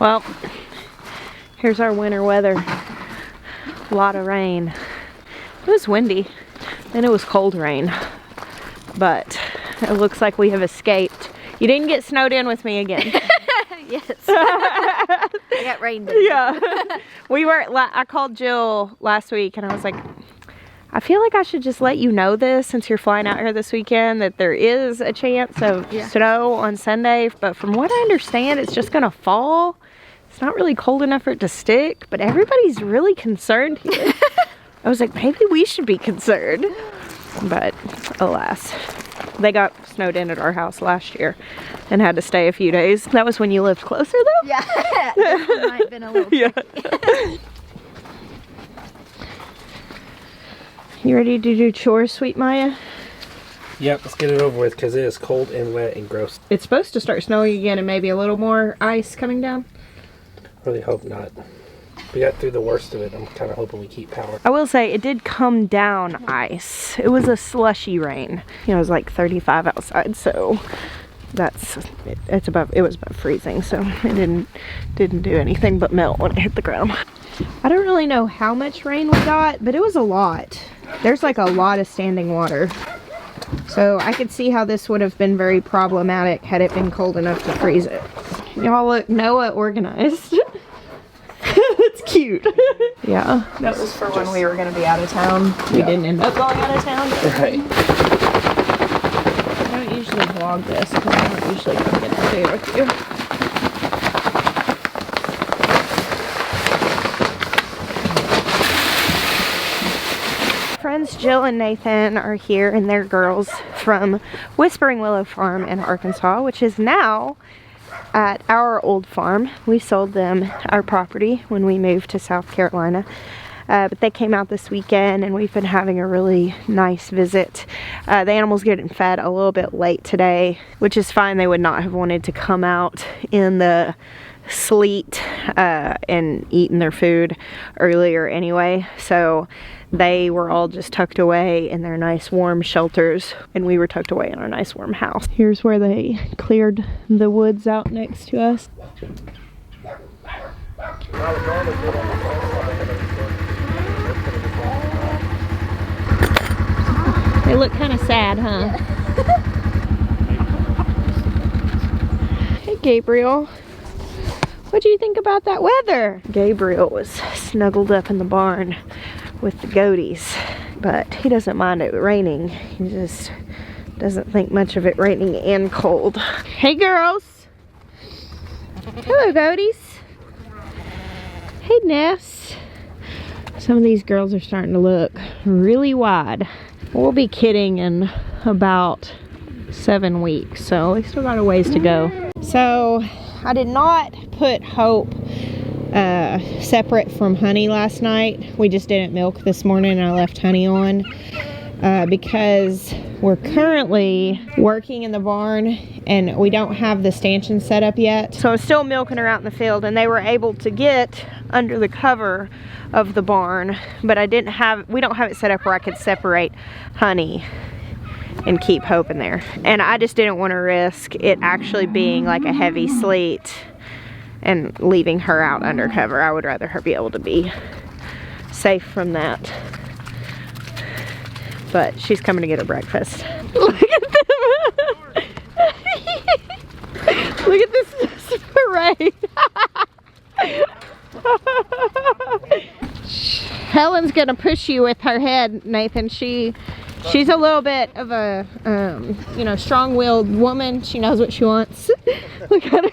Well, here's our winter weather. A lot of rain. It was windy, and it was cold rain. But it looks like we have escaped. You didn't get snowed in with me again. Yes. I got rained in. Yeah. I called Jill last week and I was like, I feel like I should just let you know this since you're flying out here this weekend, that there is a chance of snow on Sunday. But from what I understand, it's just gonna fall. It's not really cold enough for it to stick, but everybody's really concerned here. I was like, maybe we should be concerned. But alas, they got snowed in at our house last year and had to stay a few days. That was when you lived closer though? Yeah, this one might have been a little tricky. You ready to do chores, sweet Maya? Yep, let's get it over with because it is cold and wet and gross. It's supposed to start snowing again and maybe a little more ice coming down. Really hope not. We got through the worst of it. I'm kind of hoping we keep power. I will say it did come down ice. It was a slushy rain. You know, it was like 35 outside, so it was above freezing, so it didn't do anything but melt when it hit the ground. I don't really know how much rain we got, but it was a lot. There's like a lot of standing water. So I could see how this would have been very problematic had it been cold enough to freeze it. Y'all look Noah organized. It's cute. Yeah, that was for when we were going to be out of town. We didn't end up going out of town. Right. I don't usually vlog this because I don't usually come get to do it with you. Friends Jill and Nathan are here and their girls from Whispering Willow Farm in Arkansas, which is now at our old farm. We sold them our property when we moved to South Carolina. But they came out this weekend and we've been having a really nice visit. The animals getting fed a little bit late today, which is fine. They would not have wanted to come out in the sleet and eating their food earlier anyway. So they were all just tucked away in their nice warm shelters, and we were tucked away in our nice warm house. Here's where they cleared the woods out next to us. They look kind of sad, huh? Hey, Gabriel. What do you think about that weather? Gabriel was snuggled up in the barn with the goaties, but he doesn't mind it raining. He just doesn't think much of it raining and cold. Hey, girls. Hello, goaties. Hey, Ness. Some of these girls are starting to look really wide. We'll be kidding in about 7 weeks, so we still got a ways to go. So I did not put Hope separate from Honey last night. We just didn't milk this morning and I left Honey on because we're currently working in the barn and we don't have the stanchion set up yet. So I'm still milking her out in the field, and they were able to get under the cover of the barn, but we don't have it set up where I could separate Honey and keep Hope in there. And I just didn't want to risk it actually being like a heavy sleet and leaving her out under cover. I would rather her be able to be safe from that. But she's coming to get her breakfast. Look at them. Look at this parade. Helen's gonna push you with her head, Nathan. She's a little bit of a strong-willed woman. She knows what she wants. Look at her.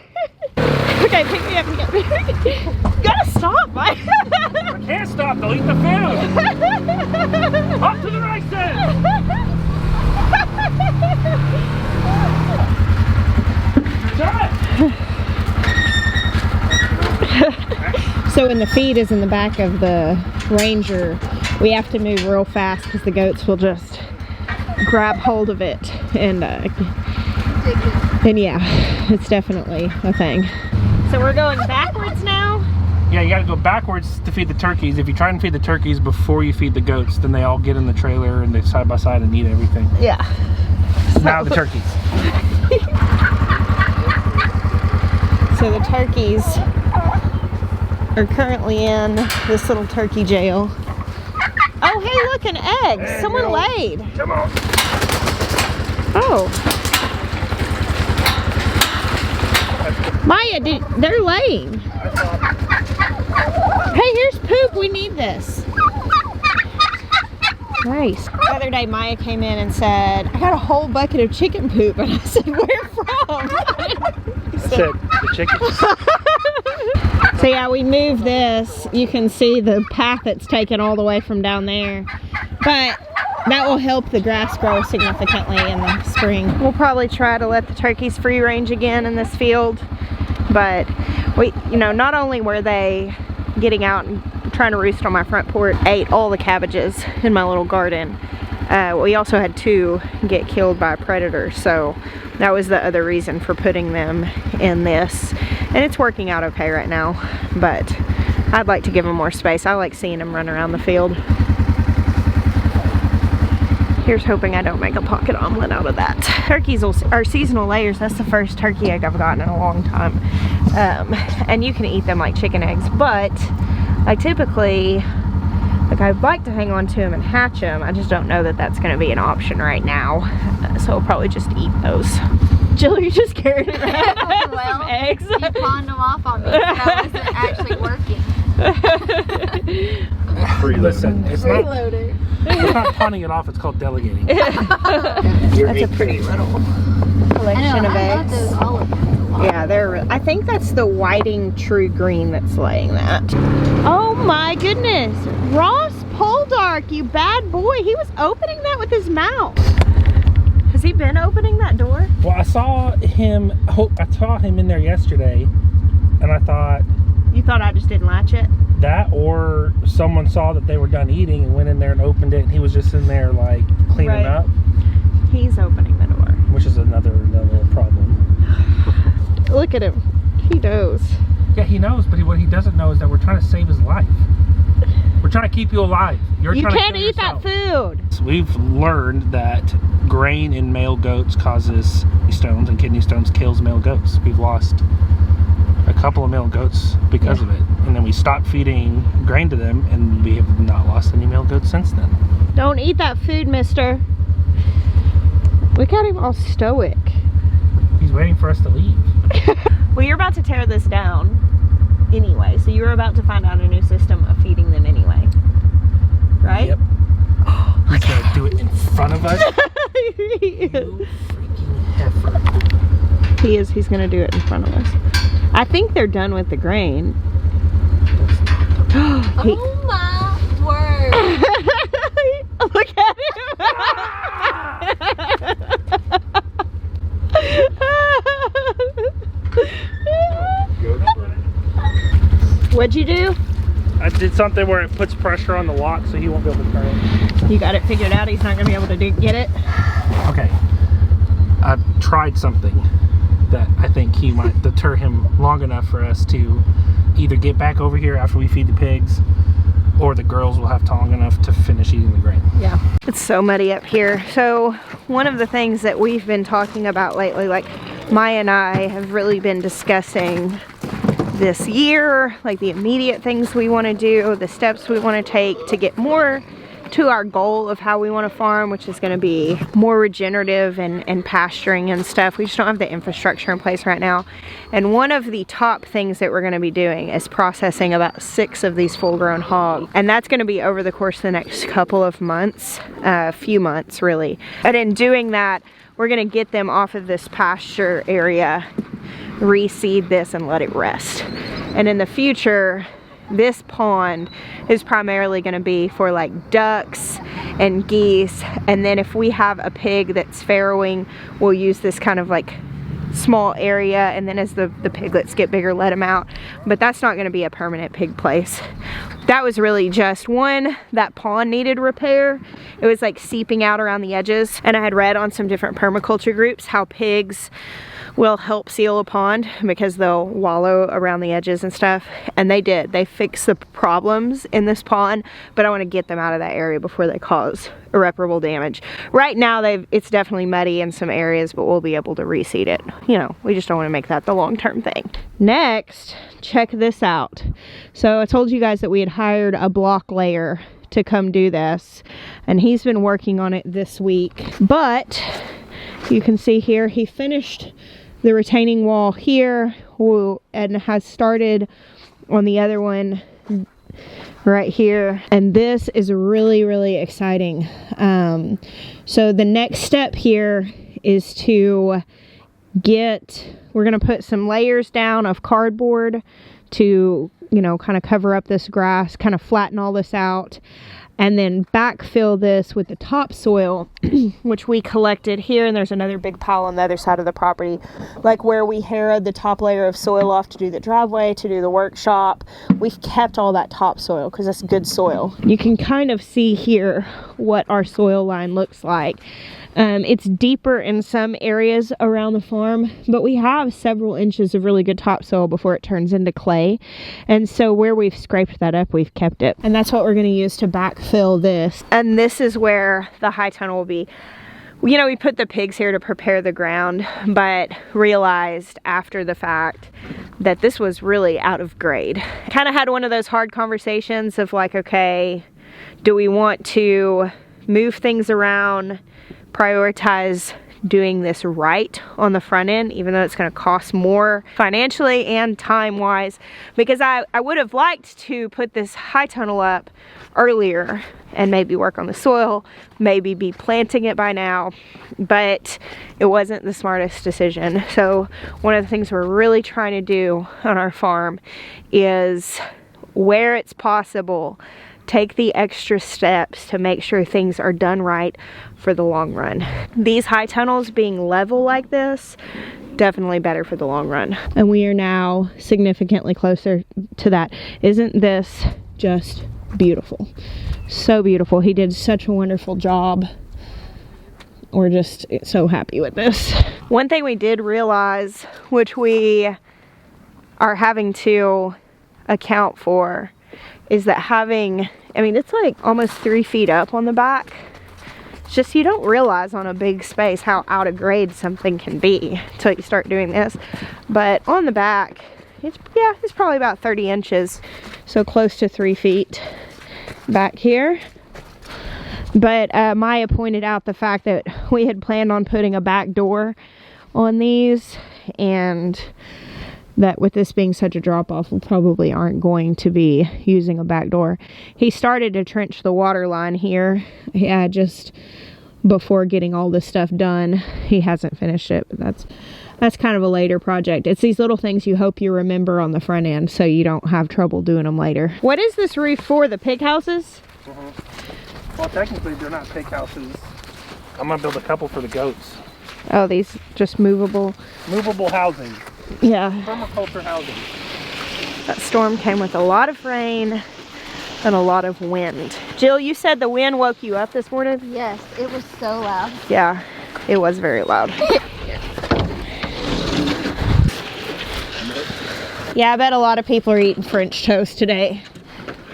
Okay, pick me up and get me. You gotta stop, Mike. I can't stop, they'll eat the food. Up to the right side. So when the feed is in the back of the Ranger, we have to move real fast because the goats will just grab hold of it and yeah, it's definitely a thing. So we're going backwards now? Yeah, you gotta go backwards to feed the turkeys. If you try and feed the turkeys before you feed the goats, then they all get in the trailer and they side by side and eat everything. Yeah. Now the turkeys. So the turkeys are currently in this little turkey jail. Oh, hey, look, an egg. Hey, Someone girl. laid. Come on. Oh. Maya, they're laying. Hey, here's poop. We need this. Nice. The other day, Maya came in and said, I got a whole bucket of chicken poop. And I said, where from? I said the chickens. So yeah, we moved this. You can see the path it's taken all the way from down there. But that will help the grass grow significantly in the spring. We'll probably try to let the turkeys free range again in this field. But we, you know, not only were they getting out and trying to roost on my front porch, ate all the cabbages in my little garden. We also had 2 get killed by predators, so that was the other reason for putting them in this. And it's working out okay right now, but I'd like to give them more space. I like seeing them run around the field. Here's hoping I don't make a pocket omelet out of that. Turkeys are seasonal layers. That's the first turkey egg I've gotten in a long time. And you can eat them like chicken eggs, but I typically, like, I'd like to hang on to them and hatch them. I just don't know that that's going to be an option right now. So I'll probably just eat those. Jill, you just carried around Well, some eggs. you pawned them off on me, so I wasn't actually working. Listen, it's not pawning it off, it's called delegating. That's a pretty little collection of I love eggs. those olive ones. Yeah, I think that's the whiting true green that's laying that. Oh my goodness. Ross Poldark, you bad boy. He was opening that with his mouth. Has he been opening that door? Well, I saw him in there yesterday, and I thought You thought I just didn't latch it? that, or someone saw that they were done eating and went in there and opened it, and he was just in there like cleaning Right. up, He's opening the door. which is another level of problem. Look at him. He knows. Yeah, he knows, but what he doesn't know is that we're trying to save his life. We're trying to keep you alive. You're You trying to can't kill eat yourself. that food. So we've learned that grain in male goats causes kidney stones, and kidney stones kills male goats. We've lost a couple of male goats because of it, and then we stopped feeding grain to them, and we have not lost any male goats since then. Don't eat that food, mister. Look at him all stoic. He's waiting for us to leave. Well, you're about to tear this down anyway, so you were about to find out a new system of feeding them anyway, right? Yep. He's gonna do it in front of us. He is. You freaking heifer. He is. He's gonna do it in front of us. I think they're done with the grain. He- Oh my word. Look at him. What'd you do? I did something where it puts pressure on the lock so he won't be able to turn it. You got it figured out? He's not gonna be able to get it? Okay. I've tried something that I think he might deter him long enough for us to either get back over here after we feed the pigs, or the girls will have long enough to finish eating the grain. Yeah. It's so muddy up here. So one of the things that we've been talking about lately, like Maya and I have really been discussing this year, like the immediate things we want to do, the steps we want to take to get more to our goal of how we want to farm, which is going to be more regenerative and pasturing and stuff. We just don't have the infrastructure in place right now. And one of the top things that we're going to be doing is processing about 6 of these full-grown hogs. And that's going to be over the course of the next couple of months, few months really. And in doing that, we're going to get them off of this pasture area, reseed this, and let it rest. And in the future, this pond is primarily going to be for like ducks and geese, and then if we have a pig that's farrowing, we'll use this kind of like small area, and then as the piglets get bigger, let them out. But that's not going to be a permanent pig place. That was really just one, that pond needed repair. It was like seeping out around the edges, and I had read on some different permaculture groups how pigs will help seal a pond because they'll wallow around the edges and stuff. And they did. They fixed the problems in this pond, but I want to get them out of that area before they cause irreparable damage. Right now, it's definitely muddy in some areas, but we'll be able to reseed it. You know, we just don't want to make that the long-term thing. Next, check this out. So I told you guys that we had hired a block layer to come do this, and he's been working on it this week. But you can see here, he finished the retaining wall here and has started on the other one right here, and this is really, really exciting. So the next step here is to we're gonna put some layers down of cardboard to, you know, kind of cover up this grass, kind of flatten all this out, and then backfill this with the topsoil, which we collected here. And there's another big pile on the other side of the property, like where we harrowed the top layer of soil off to do the driveway, to do the workshop. We've kept all that topsoil because that's good soil. You can kind of see here what our soil line looks like. It's deeper in some areas around the farm, but we have several inches of really good topsoil before it turns into clay. And so where we've scraped that up, we've kept it. And that's what we're going to use to backfill this. And this is where the high tunnel will be. You know, we put the pigs here to prepare the ground, but realized after the fact that this was really out of grade. Kind of had one of those hard conversations of like, okay, do we want to move things around, prioritize doing this right on the front end, even though it's going to cost more financially and time wise, because I would have liked to put this high tunnel up earlier and maybe work on the soil, maybe be planting it by now, but it wasn't the smartest decision. So one of the things we're really trying to do on our farm is, where it's possible, take the extra steps to make sure things are done right for the long run. These high tunnels being level like this, definitely better for the long run. And we are now significantly closer to that. Isn't this just beautiful? So beautiful. He did such a wonderful job. We're just so happy with this. One thing we did realize, which we are having to account for, is that having, I mean, it's like almost 3 feet up on the back. It's just, you don't realize on a big space how out of grade something can be until you start doing this. But on the back, it's probably about 30 inches. So close to 3 feet back here. But Maya pointed out the fact that we had planned on putting a back door on these, and that with this being such a drop off, we probably aren't going to be using a back door. He started to trench the water line here. Yeah, just before getting all this stuff done. He hasn't finished it, but that's kind of a later project. It's these little things you hope you remember on the front end so you don't have trouble doing them later. What is this roof for? The pig houses? Well, technically they're not pig houses. I'm gonna build a couple for the goats. Oh, these just movable housing. Yeah. Permaculture housing. That storm came with a lot of rain and a lot of wind. Jill, you said the wind woke you up this morning? Yes, it was so loud. Yeah, it was very loud. Yeah, I bet a lot of people are eating French toast today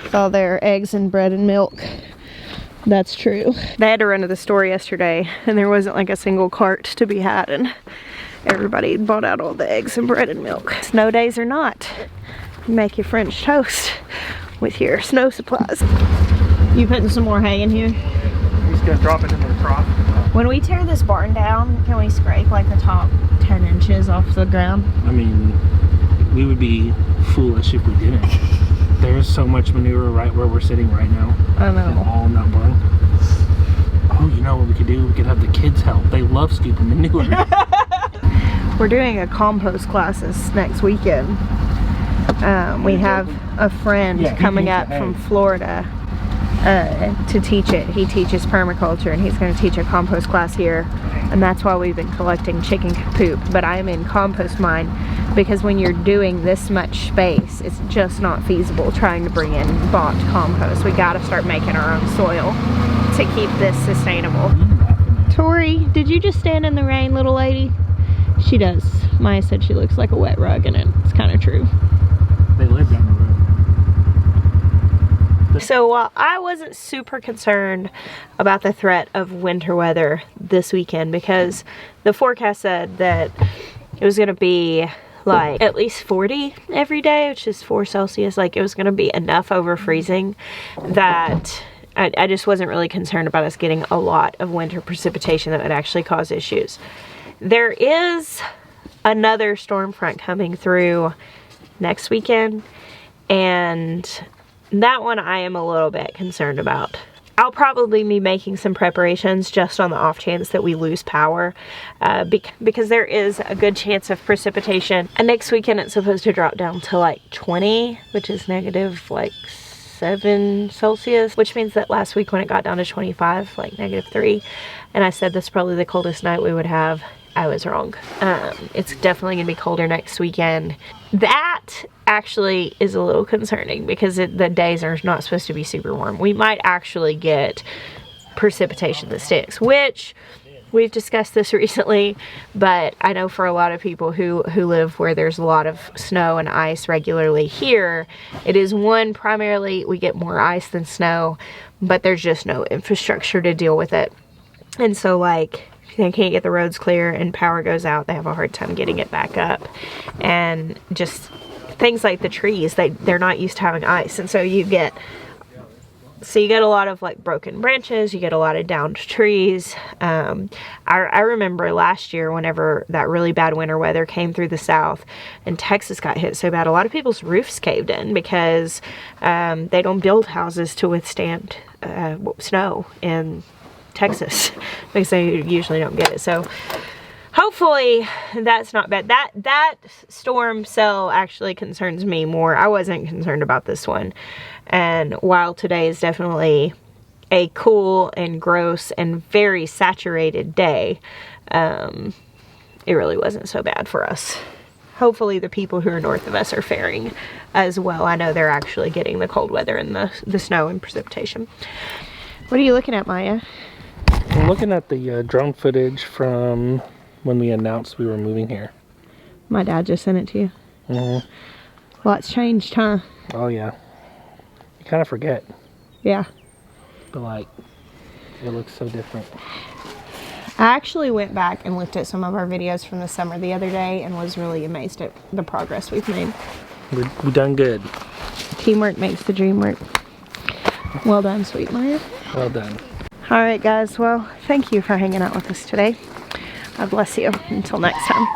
with all their eggs and bread and milk. That's true. They had to run to the store yesterday and there wasn't like a single cart to be had, and everybody bought out all the eggs and bread and milk. Snow days or not, you make your French toast with your snow supplies. You putting some more hay in here? I'm just gonna drop it in the trough. When we tear this barn down, can we scrape like the top 10 inches off the ground? I mean, we would be foolish if we didn't. There's so much manure right where we're sitting right now. I know. And all in that barn. Oh, you know what we could do? We could have the kids help. They love scooping manure. We're doing a compost classes next weekend. We have a friend coming up from Florida to teach it. He teaches permaculture and he's going to teach a compost class here, and that's why we've been collecting chicken poop. But I am in compost mine because when you're doing this much space, it's just not feasible trying to bring in bought compost. We got to start making our own soil to keep this sustainable. Tori, did you just stand in the rain, little lady? She does. Maya said she looks like a wet rug, and it's kind of true. They live down the road. So while I wasn't super concerned about the threat of winter weather this weekend, because the forecast said that it was going to be like at least 40 every day, which is 4 Celsius. Like, it was going to be enough over freezing that I just wasn't really concerned about us getting a lot of winter precipitation that would actually cause issues. There is another storm front coming through next weekend, and that one I am a little bit concerned about. I'll probably be making some preparations just on the off chance that we lose power, because there is a good chance of precipitation. And next weekend it's supposed to drop down to like 20, which is negative like 7 Celsius, which means that last week when it got down to 25, like -3, and I said this is probably the coldest night we would have, I was wrong. It's definitely gonna be colder next weekend. That actually is a little concerning because the days are not supposed to be super warm. We might actually get precipitation that sticks, which we've discussed this recently, but I know for a lot of people who live where there's a lot of snow and ice regularly here, it is primarily we get more ice than snow, but there's just no infrastructure to deal with it. And so like, they can't get the roads clear and power goes out, they have a hard time getting it back up. And just things like the trees, they're not used to having ice, and so you get a lot of like broken branches, you get a lot of downed trees. I remember last year whenever that really bad winter weather came through the south and Texas got hit so bad, a lot of people's roofs caved in because they don't build houses to withstand snow in Texas because they usually don't get it. So hopefully that's not bad. That storm cell actually concerns me more. I wasn't concerned about this one. And while today is definitely a cool and gross and very saturated day, it really wasn't so bad for us. Hopefully the people who are north of us are faring as well. I know they're actually getting the cold weather and the snow and precipitation. What are you looking at, Maya? I'm looking at the drone footage from when we announced we were moving here. My dad just sent it to you. Mm-hmm. Lots changed, huh? Oh yeah. You kind of forget. Yeah. But like, it looks so different. I actually went back and looked at some of our videos from the summer the other day and was really amazed at the progress we've made. We've done good. Teamwork makes the dream work. Well done, sweet Maya. Well done. Alright guys, well, thank you for hanging out with us today. God bless you. Until next time.